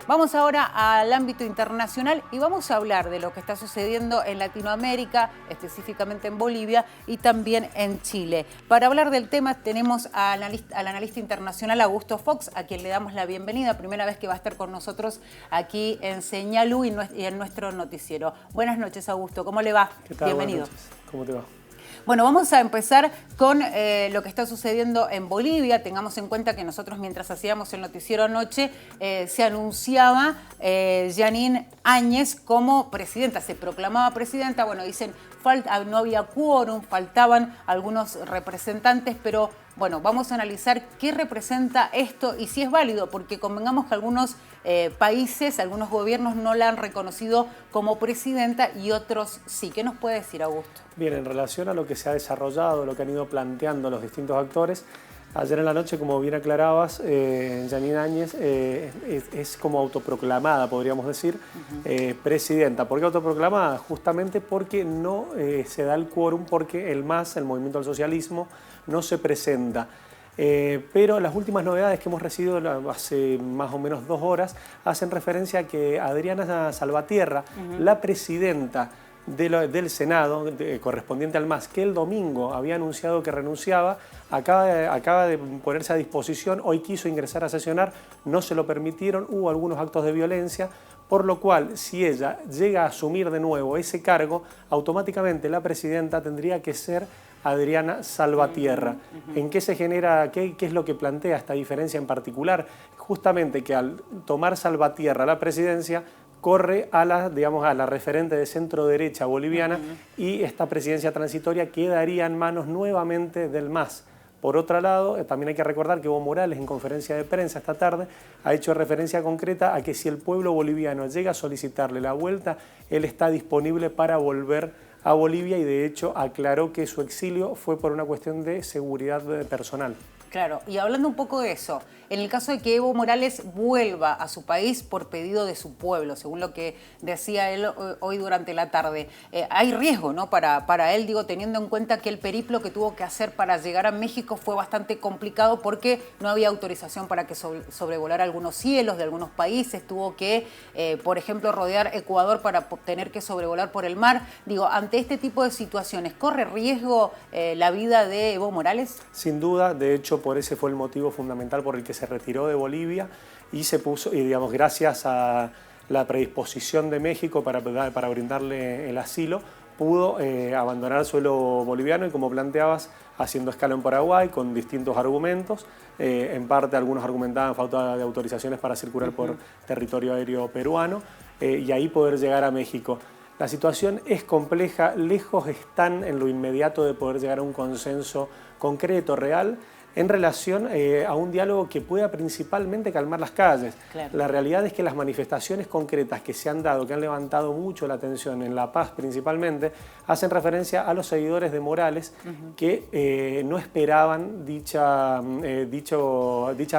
Vamos ahora al ámbito internacional y vamos a hablar de lo que está sucediendo en Latinoamérica, específicamente en Bolivia y también en Chile. Para hablar del tema tenemos al analista internacional Augusto Fox, a quien le damos la bienvenida. Primera vez que va a estar con nosotros aquí en Señal U y en nuestro noticiero. Buenas noches, Augusto. ¿Cómo le va? ¿Qué tal? Bienvenido. Buenas noches. ¿Cómo te va? Bueno, vamos a empezar con lo que está sucediendo en Bolivia. Tengamos en cuenta que nosotros, mientras hacíamos el noticiero anoche, se anunciaba Jeanine Áñez como presidenta, se proclamaba presidenta. Bueno, dicen, no había quórum, faltaban algunos representantes, pero bueno, vamos a analizar qué representa esto y si es válido, porque convengamos que algunos países, algunos gobiernos no la han reconocido como presidenta y otros sí. ¿Qué nos puede decir, Augusto? Bien, en relación a lo que se ha desarrollado, lo que han ido planteando los distintos actores, ayer en la noche, como bien aclarabas, Jeanine Áñez es como autoproclamada, podríamos decir, presidenta. ¿Por qué autoproclamada? Justamente porque no se da el quórum, porque el MAS, el Movimiento al Socialismo, no se presenta. Pero las últimas novedades que hemos recibido hace más o menos 2 horas hacen referencia a que Adriana Salvatierra, la presidenta del Senado, correspondiente al MAS, que el domingo había anunciado que renunciaba, acaba de ponerse a disposición. Hoy quiso ingresar a sesionar, no se lo permitieron, hubo algunos actos de violencia, por lo cual, si ella llega a asumir de nuevo ese cargo, automáticamente la presidenta tendría que ser Adriana Salvatierra. ¿En qué se genera, qué es lo que plantea esta diferencia en particular? Justamente que al tomar Salvatierra la presidencia, corre a la referente de centro-derecha boliviana y esta presidencia transitoria quedaría en manos nuevamente del MAS. Por otro lado, también hay que recordar que Evo Morales, en conferencia de prensa esta tarde, ha hecho referencia concreta a que si el pueblo boliviano llega a solicitarle la vuelta, él está disponible para volver a Bolivia y de hecho aclaró que su exilio fue por una cuestión de seguridad personal. Claro, y hablando un poco de eso, en el caso de que Evo Morales vuelva a su país por pedido de su pueblo, según lo que decía él hoy durante la tarde, hay riesgo, ¿no? Para él, digo, teniendo en cuenta que el periplo que tuvo que hacer para llegar a México fue bastante complicado porque no había autorización para que sobrevolara algunos cielos de algunos países, tuvo que, por ejemplo, rodear Ecuador para tener que sobrevolar por el mar. Digo, ante este tipo de situaciones, ¿corre riesgo la vida de Evo Morales? Sin duda, de hecho, por ese fue el motivo fundamental por el que se retiró de Bolivia y se puso, y digamos, gracias a la predisposición de México para brindarle el asilo, pudo abandonar el suelo boliviano y, como planteabas, haciendo escala en Paraguay con distintos argumentos. En parte algunos argumentaban falta de autorizaciones para circular por territorio aéreo peruano y ahí poder llegar a México. La situación es compleja, lejos están en lo inmediato de poder llegar a un consenso concreto, real, en relación a un diálogo que pueda principalmente calmar las calles. Claro. La realidad es que las manifestaciones concretas que se han dado, que han levantado mucho la atención en La Paz principalmente, hacen referencia a los seguidores de Morales que no esperaban dicha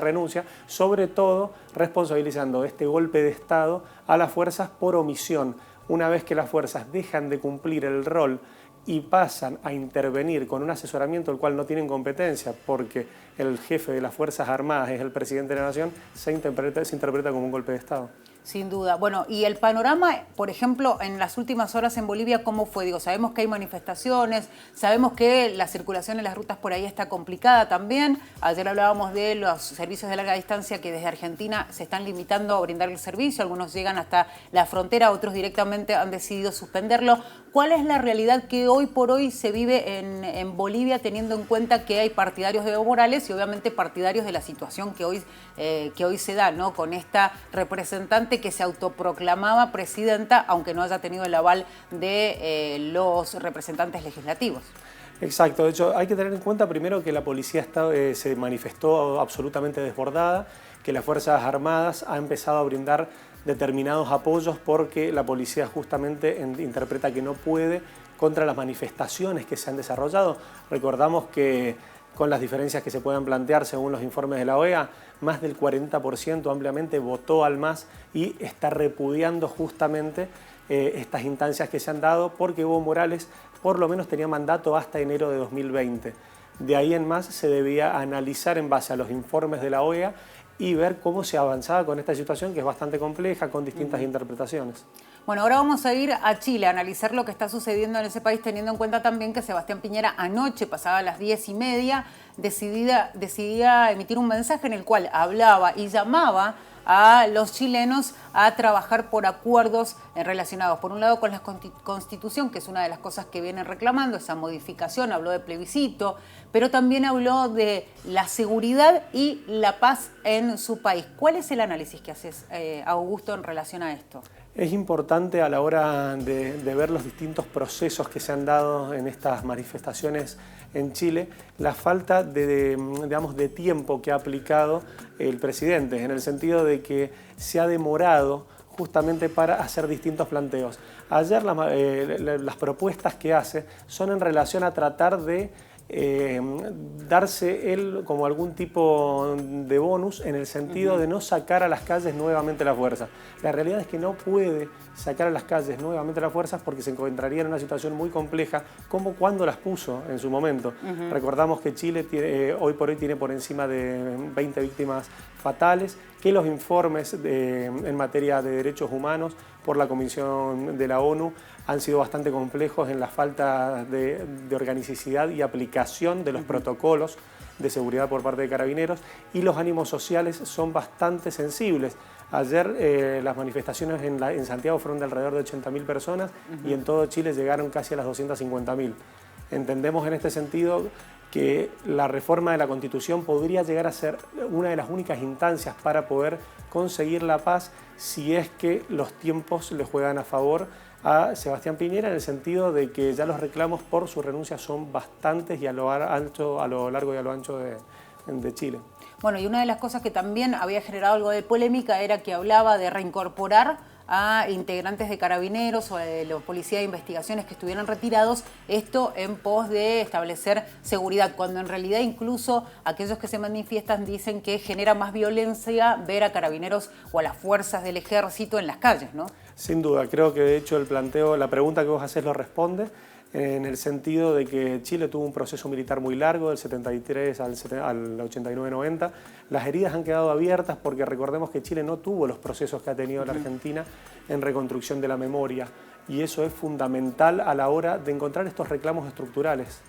renuncia, sobre todo responsabilizando este golpe de Estado a las fuerzas por omisión. Una vez que las fuerzas dejan de cumplir el rol y pasan a intervenir con un asesoramiento del cual no tienen competencia, porque el jefe de las Fuerzas Armadas es el presidente de la Nación, se interpreta como un golpe de Estado. Sin duda. Bueno, y el panorama, por ejemplo, en las últimas horas en Bolivia, ¿cómo fue? Digo, sabemos que hay manifestaciones, sabemos que la circulación en las rutas por ahí está complicada también. Ayer hablábamos de los servicios de larga distancia que desde Argentina se están limitando a brindar el servicio. Algunos llegan hasta la frontera, otros directamente han decidido suspenderlo. ¿Cuál es la realidad que hoy por hoy se vive en Bolivia, teniendo en cuenta que hay partidarios de Evo Morales y obviamente partidarios de la situación que hoy se da, ¿no? Con esta representante que se autoproclamaba presidenta, aunque no haya tenido el aval de los representantes legislativos? Exacto, de hecho hay que tener en cuenta primero que la policía se manifestó absolutamente desbordada, que las Fuerzas Armadas han empezado a brindar determinados apoyos porque la policía justamente interpreta que no puede contra las manifestaciones que se han desarrollado. Recordamos que con las diferencias que se puedan plantear según los informes de la OEA, más del 40% ampliamente votó al MAS y está repudiando justamente estas instancias que se han dado porque Evo Morales por lo menos tenía mandato hasta enero de 2020. De ahí en más se debía analizar en base a los informes de la OEA y ver cómo se avanzaba con esta situación que es bastante compleja, con distintas interpretaciones. Bueno, ahora vamos a ir a Chile a analizar lo que está sucediendo en ese país, teniendo en cuenta también que Sebastián Piñera anoche, pasaba las 10:30, decidía emitir un mensaje en el cual hablaba y llamaba a los chilenos a trabajar por acuerdos relacionados, por un lado, con la Constitución, que es una de las cosas que vienen reclamando, esa modificación, habló de plebiscito, pero también habló de la seguridad y la paz en su país. ¿Cuál es el análisis que haces, Augusto, en relación a esto? Es importante a la hora de ver los distintos procesos que se han dado en estas manifestaciones en Chile, la falta de tiempo que ha aplicado el presidente, en el sentido de que se ha demorado justamente para hacer distintos planteos. Ayer las propuestas que hace son en relación a tratar de darse él como algún tipo de bonus en el sentido de no sacar a las calles nuevamente las fuerzas. La realidad es que no puede sacar a las calles nuevamente las fuerzas porque se encontraría en una situación muy compleja como cuando las puso en su momento. Recordamos que Chile hoy por hoy tiene por encima de 20 víctimas fatales, que los informes en materia de derechos humanos por la Comisión de la ONU han sido bastante complejos en la falta de organicidad y aplicación de los protocolos de seguridad por parte de Carabineros, y los ánimos sociales son bastante sensibles. Ayer las manifestaciones en Santiago fueron de alrededor de 80.000 personas y en todo Chile llegaron casi a las 250.000. Entendemos en este sentido que la reforma de la Constitución podría llegar a ser una de las únicas instancias para poder conseguir la paz si es que los tiempos le juegan a favor a Sebastián Piñera, en el sentido de que ya los reclamos por su renuncia son bastantes y a lo largo y a lo ancho de Chile. Bueno, y una de las cosas que también había generado algo de polémica era que hablaba de reincorporar a integrantes de Carabineros o de los policías de investigaciones que estuvieran retirados, esto en pos de establecer seguridad, cuando en realidad incluso aquellos que se manifiestan dicen que genera más violencia ver a Carabineros o a las fuerzas del ejército en las calles, ¿no? Sin duda, creo que de hecho la pregunta que vos hacés lo responde, en el sentido de que Chile tuvo un proceso militar muy largo, del 73 al 89-90. Las heridas han quedado abiertas porque recordemos que Chile no tuvo los procesos que ha tenido la Argentina en reconstrucción de la memoria, y eso es fundamental a la hora de encontrar estos reclamos estructurales.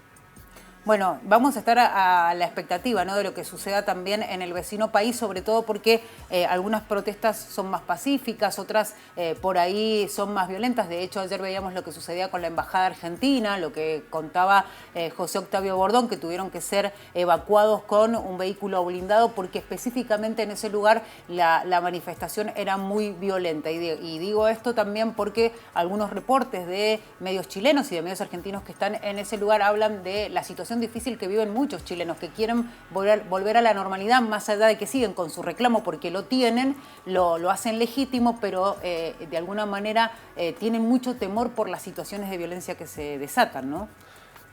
Bueno, vamos a estar a la expectativa, ¿no?, de lo que suceda también en el vecino país, sobre todo porque algunas protestas son más pacíficas, otras por ahí son más violentas. De hecho, ayer veíamos lo que sucedía con la Embajada Argentina, lo que contaba José Octavio Bordón, que tuvieron que ser evacuados con un vehículo blindado porque específicamente en ese lugar la manifestación era muy violenta. Y digo esto también porque algunos reportes de medios chilenos y de medios argentinos que están en ese lugar hablan de la situación difícil que viven muchos chilenos que quieren volver a la normalidad, más allá de que siguen con su reclamo porque lo tienen, lo hacen legítimo, pero de alguna manera tienen mucho temor por las situaciones de violencia que se desatan, ¿no?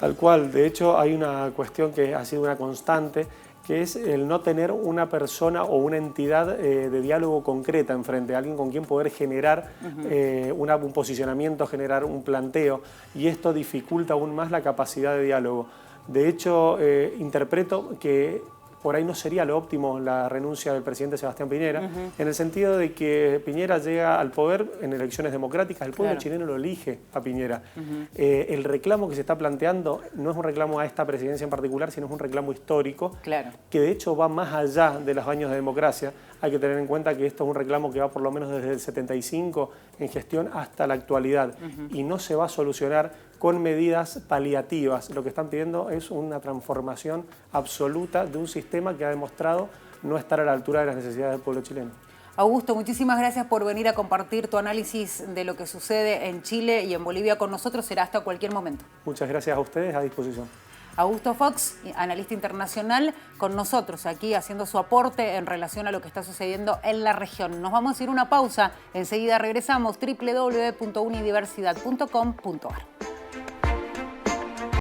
Tal cual. De hecho, hay una cuestión que ha sido una constante, que es el no tener una persona o una entidad de diálogo concreta enfrente, alguien con quien poder generar un posicionamiento, generar un planteo, y esto dificulta aún más la capacidad de diálogo. De hecho, interpreto que por ahí no sería lo óptimo la renuncia del presidente Sebastián Piñera, en el sentido de que Piñera llega al poder en elecciones democráticas, el pueblo chileno lo elige a Piñera. El reclamo que se está planteando no es un reclamo a esta presidencia en particular, sino es un reclamo histórico, que de hecho va más allá de los años de democracia. Hay que tener en cuenta que esto es un reclamo que va por lo menos desde el 75 en gestión hasta la actualidad, y no se va a solucionar con medidas paliativas. Lo que están pidiendo es una transformación absoluta de un sistema que ha demostrado no estar a la altura de las necesidades del pueblo chileno. Augusto, muchísimas gracias por venir a compartir tu análisis de lo que sucede en Chile y en Bolivia con nosotros. Será hasta cualquier momento. Muchas gracias a ustedes, a disposición. Augusto Fox, analista internacional, con nosotros aquí haciendo su aporte en relación a lo que está sucediendo en la región. Nos vamos a ir a una pausa. Enseguida regresamos. www.unidiversidad.com.ar